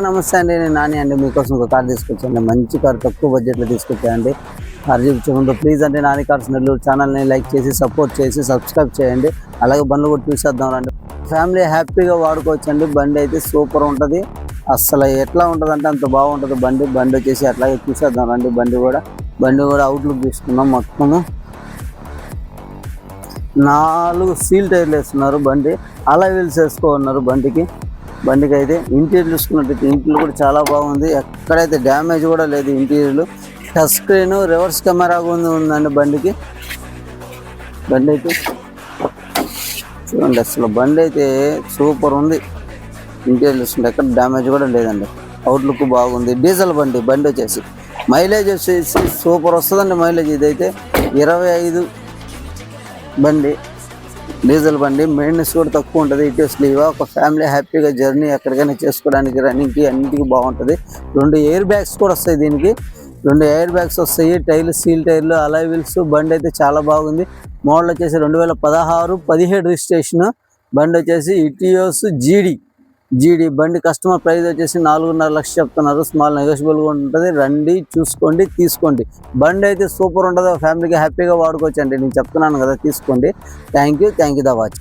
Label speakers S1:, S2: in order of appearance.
S1: నమస్తే అండి, నేను నాని అండి. మీకోసం ఒక కార్ తీసుకొచ్చాను. మంచి కార్, తక్కువ బడ్జెట్లో తీసుకొచ్చానండి. కార్ చూపించే ముందు ప్లీజ్ అంటే నాని కార్స్ నెల్లూరు ఛానల్ని లైక్ చేసి సపోర్ట్ చేసి సబ్స్క్రైబ్ చేయండి. అలాగే బండ్లు కూడా చూసేద్దాం రండి. ఫ్యామిలీ హ్యాపీగా వాడుకోవచ్చండి. బండి అయితే సూపర్ ఉంటుంది. అసలు ఎట్లా ఉంటుంది అంటే అంత బాగుంటుంది బండి వచ్చేసి అట్లాగే చూసేద్దాం రండి. బండి కూడా అవుట్లుక్ తీసుకున్నాం. మొత్తము 4 సీల్ టైర్లు వేస్తున్నారు. బండి అలా వీల్స్ వేసుకోన్నారు. బండికి అయితే ఇంటీరియర్ చూసుకున్నట్టయితే ఇంటీరియర్ కూడా చాలా బాగుంది. ఎక్కడైతే డ్యామేజ్ కూడా లేదు. ఇంటీరియర్లు టచ్ స్క్రీన్, రివర్స్ కెమెరా ఉందండి బండి అయితే చూడండి. అసలు బండి అయితే సూపర్ ఉంది. ఇంటీరియర్ చూసుకుంటే ఎక్కడ డ్యామేజ్ కూడా లేదండి. అవుట్లుక్ బాగుంది. డీజిల్ బండి వచ్చేసి మైలేజ్ వచ్చేసి సూపర్ వస్తుందండి. మైలేజ్ ఇదైతే 25 బండి, డీజిల్ బండి. మెయింటెనెన్స్ కూడా తక్కువ ఉంటుంది. ఇటీవల ఒక ఫ్యామిలీ హ్యాపీగా జర్నీ ఎక్కడికైనా చేసుకోవడానికి, రన్నింగ్కి అన్నింటికి బాగుంటుంది. 2 ఎయిర్ బ్యాగ్స్ కూడా వస్తాయి. దీనికి 2 ఎయిర్ బ్యాగ్స్ వస్తాయి. టైర్లు సీల్ టైర్లు, అలాయ్ వీల్స్. బండి అయితే చాలా బాగుంది. మోడల్ వచ్చేసి 2016-17 రిజిస్ట్రేషన్. బండి వచ్చేసి ఇటియోస్ జీడీ బండి. కస్టమర్ ప్రైస్ వచ్చేసి 4.5 లక్షలు చెప్తున్నారు. స్మాల్ నెగోషియబుల్ కూడా ఉంటుంది. రండి, చూసుకోండి, తీసుకోండి. బండి అయితే సూపర్ ఉంటుంది. ఫ్యామిలీకి హ్యాపీగా వాడుకోవచ్చు అండి. నేను చెప్తున్నాను కదా, తీసుకోండి. Thank you the watch.